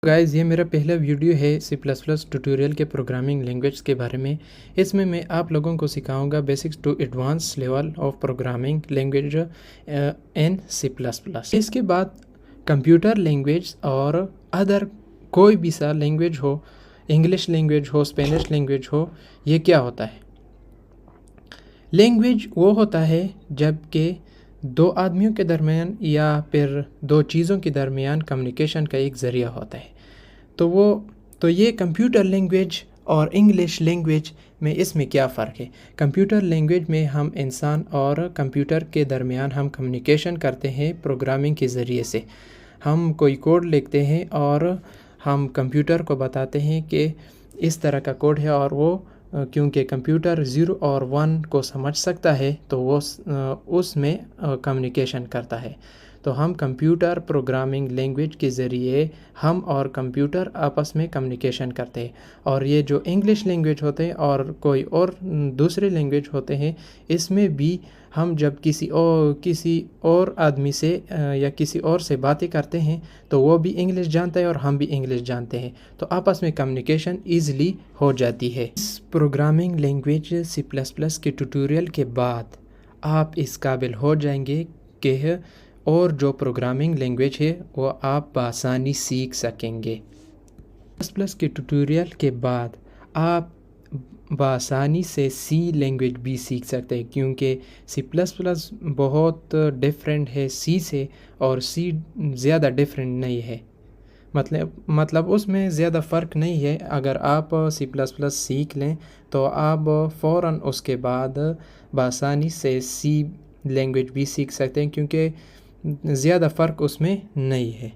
Guys, ये मेरा पहला वीडियो है सी प्लस प्लस ट्यूटोरियल के प्रोग्रामिंग लैंग्वेज के बारे में। इसमें मैं आप लोगों को सिखाऊंगा basics to advance level of programming language in C plus plus. इसके बाद कंप्यूटर लैंग्वेज और अदर कोई भी सा लैंग्वेज हो, इंग्लिश लैंग्वेज हो, स्पेनिश लैंग्वेज हो, ये क्या होता है? लैंग्वेज वो होता है जबकि दो आदमियों के दरमियान या फिर दो चीज़ों के दरमियान कम्युनिकेशन का एक ज़रिया होता है। तो ये कंप्यूटर लैंग्वेज और इंग्लिश लैंग्वेज में इसमें क्या फ़र्क है? कंप्यूटर लैंग्वेज में हम इंसान और कंप्यूटर के दरमियान हम कम्युनिकेशन करते हैं प्रोग्रामिंग के ज़रिए से। हम कोई कोड लिखते हैं और हम कंप्यूटर को बताते हैं कि इस तरह का कोड है, और वो क्योंकि कंप्यूटर 0 और 1 को समझ सकता है तो वो उसमें कम्युनिकेशन करता है। तो हम कंप्यूटर प्रोग्रामिंग लैंग्वेज के ज़रिए हम और कंप्यूटर आपस में कम्युनिकेशन करते हैं। और ये जो इंग्लिश लैंग्वेज होते हैं और कोई और दूसरे लैंग्वेज होते हैं, इसमें भी हम जब किसी और आदमी से या किसी और से बातें करते हैं तो वो भी इंग्लिश जानता है और हम भी इंग्लिश जानते हैं, तो आपस में कम्युनिकेशन ईज़िली हो जाती है। इस programming language C plus plus के ट्यूटोरियल के बाद आप इस काबिल हो जाएंगे कि और जो प्रोग्रामिंग लैंग्वेज है वो आप आसानी सीख सकेंगे। प्लस प्लस के ट्यूटोरियल के बाद आप बआसानी से सी लैंग्वेज भी सीख सकते हैं, क्योंकि सी प्लस प्लस बहुत डिफरेंट है सी से, और सी ज़्यादा डिफरेंट नहीं है। मतलब उसमें ज़्यादा फ़र्क नहीं है। अगर आप सी प्लस प्लस सीख लें तो आप फ़ौरन उसके बाद बआसानी से सी लैंग्वेज भी सीख सकते हैं, क्योंकि ज़्यादा फ़र्क उसमें नहीं है।